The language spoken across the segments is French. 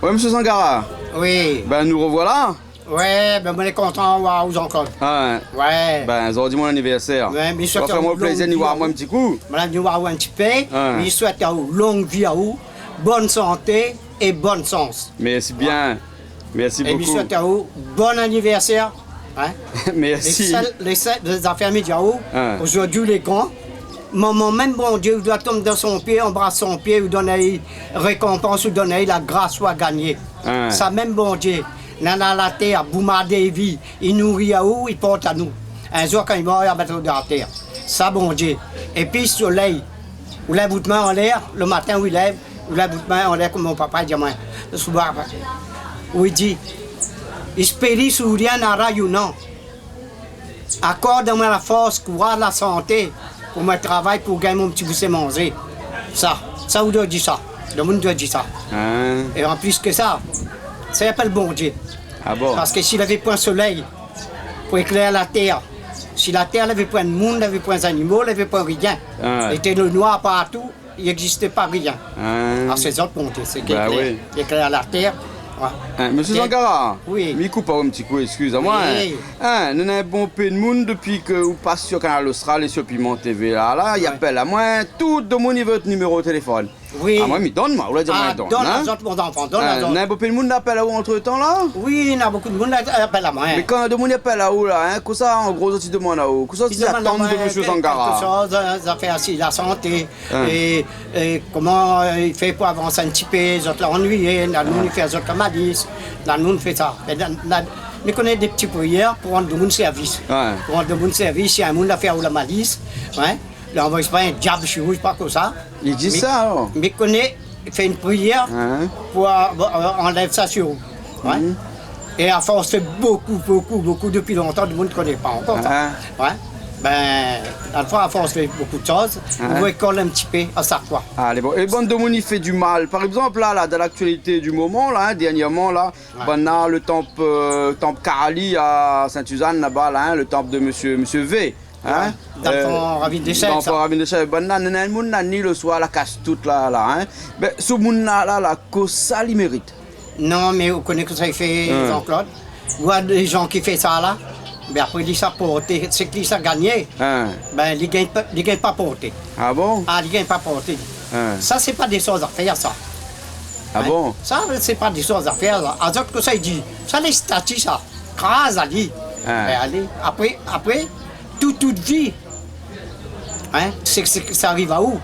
Ouais, monsieur Sangara. Oui. Ben, nous revoilà. Ouais, ben, on est content de voir vous encore. Ah, Ouais. ben, aujourd'hui, mon anniversaire. Ouais, mais ça fait moi plaisir de voir moi un petit coup. Madame, nous voir un petit peu. Ah. Mais je souhaite à vous longue vie à vous, bonne santé et bonne sens. Merci bien. Merci Et je beaucoup. souhaite à vous bon anniversaire. Hein? Merci. Les affaires médias, Ah. aujourd'hui les grands. Maman, même bon Dieu, doit tomber dans son pied, embrasse son pied, ou donner récompense, ou donner la grâce soit gagnée. Ah. Ça même bon Dieu. Nana la terre, Bouma Devi, il nourrit à où, il porte à nous. Un jour quand il meurt, il va mettre dans la terre. Ça bon Dieu. Et puis le soleil, ou lève votre main en l'air, le matin où il lève, ou lève votre main en l'air comme mon papa dit moi. Le soir, où il dit, espéris sous rien à rayon non. Accorde-moi la force, courage, la santé pour mon travail, pour gagner mon petit bousset manger. Ça vous doit dire ça. Le monde doit dire ça. Hein? Et en plus que ça s'appelle bon Dieu. Ah bon? Parce que s'il avait point de soleil pour éclairer la terre, si la terre n'avait point de monde, n'avait point d'animaux, n'avait point rien, Ah. il était le noir partout, il n'existait pas rien. Hein? Alors c'est autres bon Dieu, c'est qu'il Bah éclaire, oui. il éclaire la terre. Ouais. Hein, monsieur Et- Sangara, Oui. m'y coupe un petit coup, excuse-moi. Oui. Hein, nous avons un bon peu de monde depuis que vous passez sur Canal Austral et sur Piment TV. Là, il Ouais. appelle à moi, tout le monde veut votre numéro de téléphone. Oui. Ah, moi, il donne, moi, on l'a dit, Ah, moi, donne hein? les autres, mon enfant, donne Hein, les nous autres. avons un bon peu de monde appelle à vous entre temps là. Oui, il y a beaucoup de monde qui appelle à moi. Mais quand le monde appelle à vous là, hein, que ça, en gros, aussi demande à vous. Que ça, Ils c'est demandent attendre à moi de monsieur quelque Sangara. chose, ça fait aussi la santé, Hein. et comment il fait pour avancer un petit peu, les autres l'ennuyer, la nous il fait les autres la malice, la nous fait ça. Mais connaît des petites prières pour rendre de mon service. Ouais. Pour rendre de mon service, si un monde a fait ou la malice, hein, il n'envoie pas un diable chez vous, pas comme ça. Il dit Mais- ça, alors. Mais connaît, fait une prière Hein? pour enlève ça sur vous. Ouais. Et à force, c'est beaucoup, depuis longtemps, le monde ne connaît pas encore ça. Ouais. Ben, à la fois, à force, fait beaucoup de choses. Vous école un petit peu à ça, quoi. Allez, bon. Et bande de monde, il fait du mal. Par exemple, là, dans l'actualité du moment, là, hein, dernièrement, là, ben, là, le temple Karali à Sainte-Suzanne, là-bas, là, hein, le temple de monsieur V. Hein? D'enfant Ravine des Chèvres, ça. D'enfant Ravine des Chèvres. Ben, là, le monde, là, ni le soir, la casse toute, là, hein. Ben, ce monde, là, la cause, ça, il mérite. Non, mais vous connaissez que ça fait Jean-Claude. Vous voyez des gens qui font ça là, ben après, ils savent porter. C'est qu'ils savent gagner. Hein? Ben, ils ne gagnent pas porter. Ah bon? Ah, ils ne gagnent pas porter. Hein? Ça, c'est pas des choses à faire, ça. Ah bon? Ça, c'est pas des choses à faire. Là. À d'autres que ça, il dit, ça, les statuts, ça. Crase, elle dit. Ben, allez, après, toute vie, hein, c'est que ça arrive à où?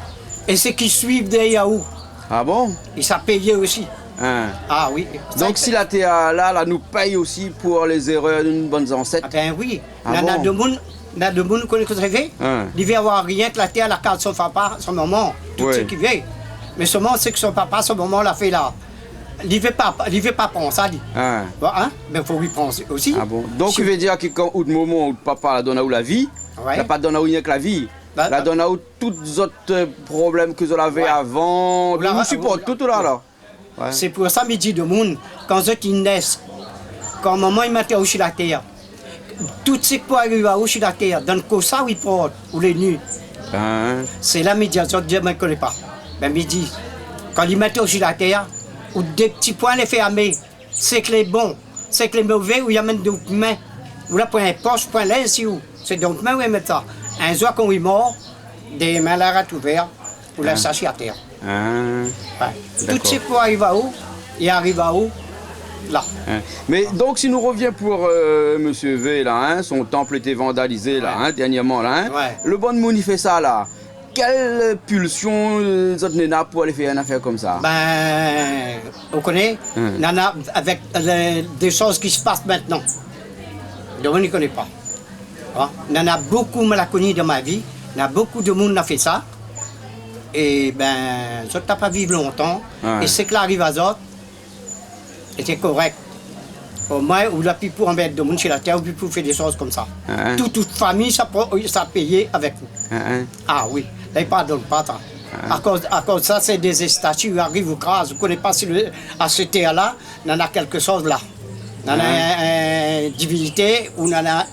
Et ceux qui suivent derrière où? Ah bon? Ils savent payer aussi. Hein? Ah oui. Donc, si la TA, là, nous paye aussi pour les erreurs d'une bonne ancêtre. Ah ben oui. Ah Il y en a bon? de monde qui connaît que ça fait. Hein. Il veut avoir rien que la terre, la carte de son papa, son maman, tout Oui. ce qu'il veut. Mais seulement c'est que son papa, son maman l'a fait là. Il ne veut pas penser à lui. Hein? Bon, hein? Ben il faut lui penser aussi. Ah bon? Donc, Si- il veut dire que quand ou de moment où papa la donne à où la vie, Ouais. il n'a pas donné à où rien que la vie. Bah, La donne à où tous les autres problèmes que vous avez Ouais. avant. Ou la- Vous supporte ou la- tout là. Ouais. C'est pour ça qu'il dit de monde, quand ils naissent, quand maman il mettait au sur la terre, tout ce qui peut arriver au sur la terre, dans le ça où ils portent, ou les nuits, Hein? c'est là médias, Dieu ne me connaît pas. Ben midi, quand ils mettent au sur la terre, ou des petits points les fermés, c'est que les bons, c'est que les mauvais, où il y a même d'autres mains, ou là, point poche, point là, ici où, c'est d'autres mains où ils mettent ça. Un jour quand il est mort, des mains là ouvertes, pour la sacher à terre. Hein? Ouais. Tout D'accord. ce qui peut arriver à où, il arrive à où, là. Hein. Mais donc, si nous revient pour Monsieur V, là, hein, son temple était vandalisé, là, hein, dernièrement, là, hein, Ouais. le bon monde, il fait ça, là. Quelle pulsion les autres nénas pour aller faire une affaire comme ça? Ben, on connaît, Nana, avec des choses qui se passent maintenant. Le monde ne connaît pas. Hein? Nana beaucoup me l'a connu dans ma vie. Nana beaucoup de monde a fait ça. Et ben, je n'ai pas vécu longtemps. Ouais. Et ce qui arrive à autres, était correct. Au moins, on a pu pour en mettre de monde chez la terre, on a pu pour faire des choses comme ça. Hein? Toute famille, ça a payé avec vous. Hein? Ah oui, là, il ne pardonne pas ça. À cause de ça, c'est des statuts qui arrivent au crase. Vous ne connaissez pas si à ce terre-là, il y en a quelque chose là. Il y en a une divinité ou il y en a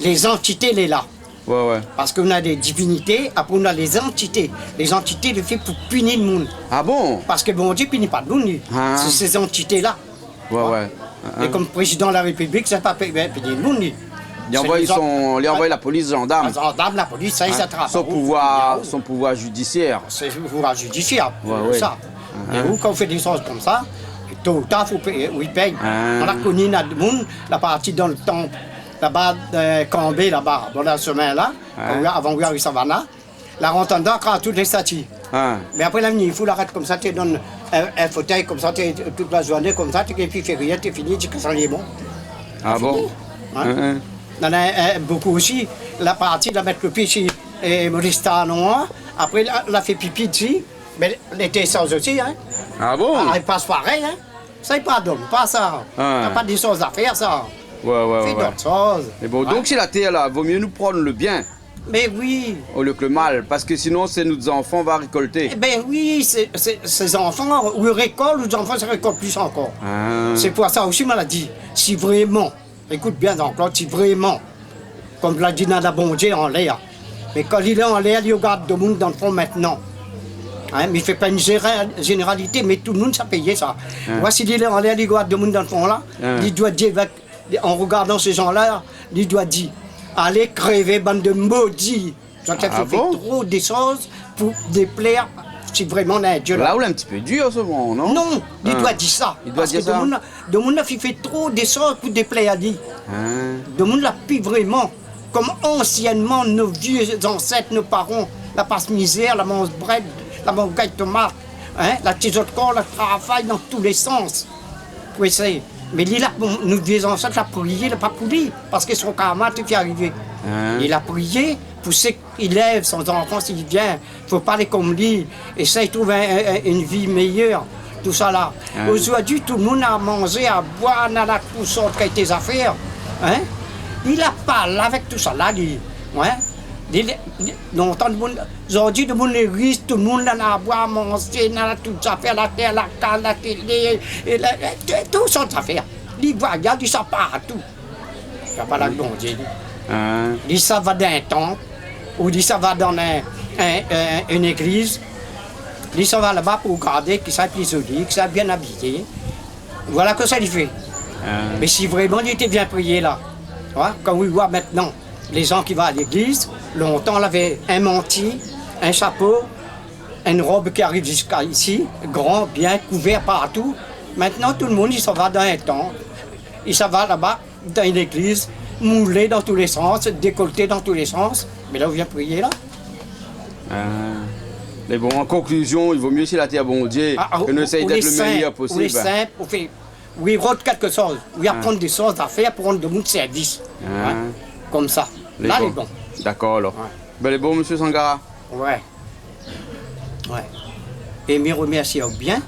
les entités, les là. ouais. Parce qu'on a des divinités, après on a les entités. Les entités, le fait pour punir le monde. Ah bon? Parce que bon Dieu punit pas le monde, lui. Ah. C'est ces entités-là. Ouais. Et comme président de la République, c'est pas punir le monde, lui. Il envoie la police, gendarme. Les gendarmes, la police, ça, ça travaille. Son pouvoir judiciaire. C'est le pouvoir judiciaire, Ouais. ça. Et vous, quand on fait des choses comme ça, tôt ou tard, il faut payer. Oui, paye. On a connu notre monde, la partie dans le temple, là-bas, de Cambé, là-bas, dans la semaine là, avant de Savannah, la rentendant quand toutes les statues. Mais après l'avenir, il faut l'arrêter comme ça, tu donnes un fauteuil comme ça, toute la journée comme ça, et puis février, tu fini, tu casses les bons. Ah bon? Il y en a beaucoup aussi, la partie de la mettre le pied chez Maurice Tanois, après la fait pipi dessus, mais l'été sans aussi, hein. Ah bon? Il passe pareil, hein. Ça, il pardonne pas ça. Il n'y a pas des choses à faire, ça. Ouais. Fais d'autres choses. Mais bon, donc si la terre là, vaut mieux nous prendre le bien Mais oui. au lieu que le mal, parce que sinon c'est nos enfants va récolter. Eh ben oui, ces enfants, ou ils récoltent, les enfants se récoltent plus encore. C'est pour ça aussi, maladie. Si vraiment, écoute bien encore, si vraiment, comme l'a dit Nada Bondier en l'air, mais quand il est en l'air, il regarde tout le monde dans le fond maintenant. Hein, mais il ne fait pas une généralité, mais tout le monde s'est payé ça. Moi, s'il est en l'air, il regarde tout le monde dans le fond là, il doit dire, en regardant ces gens-là, il doit dire, allez crever, bande de maudits. Ça fait trop des choses pour déplaire, si vraiment on a un Dieu là. Là, on est un petit peu dur ce moment, non? Non, il doit dire ça. Il doit parce dire que ça. Le monde a fait trop des choses pour déplaire à lui. Le monde l'a pris vraiment, comme anciennement nos vieux ancêtres, nos parents, la passe-misère, la mange-bread, la mange-gaille tomate, hein, la tisotte corps, le travail dans tous les sens. Oui, c'est. Mais lui, là, nos vieux ancêtres, la prié, il n'a pas prié, parce que son karma, tout est arrivé. Il a prié pour ceux qui élèvent son enfant s'il vient. Il ne faut pas les comme lui. Et ça, il trouve une vie meilleure. Tout ça là. Aujourd'hui, tout le monde a mangé, à boire, dans la toutes sortes qui été affaires. Hein? Il a parlé avec tout ça là, lui. Ouais? Longtemps, aujourd'hui, tout le monde est riche, tout le monde en a à boire, manger, dans toutes affaires, la terre, la canne, la télé, toutes sortes d'affaires. Il voyage, il ça partout. Il n'y a pas la bon Dieu. Il ça va dans un temple, ou il ça va dans une église. Il ça va là-bas pour regarder qu'il soit plus joli, qu'il soit bien habillé. Voilà que ça il fait. Mais si vraiment il était bien prié là, comme on voit maintenant, les gens qui vont à l'église, longtemps on avait un mantis, un chapeau, une robe qui arrive jusqu'à ici, grand, bien couvert partout. Maintenant tout le monde il s'en va dans un temple, il s'en va là-bas dans une église, moulé dans tous les sens, décolleté dans tous les sens. Mais là on vient prier là. Mais bon, en conclusion, il vaut mieux si la terre bon Dieu que nous essayons d'être le meilleur possible. Pour les saints, pour faire, oui, rendre quelque chose, oui, apprendre des choses à faire pour rendre de bon service. Comme ça. Là, il est bon. D'accord alors. Ben, il est bon, monsieur Sangara. Ouais. Et me remercier bien.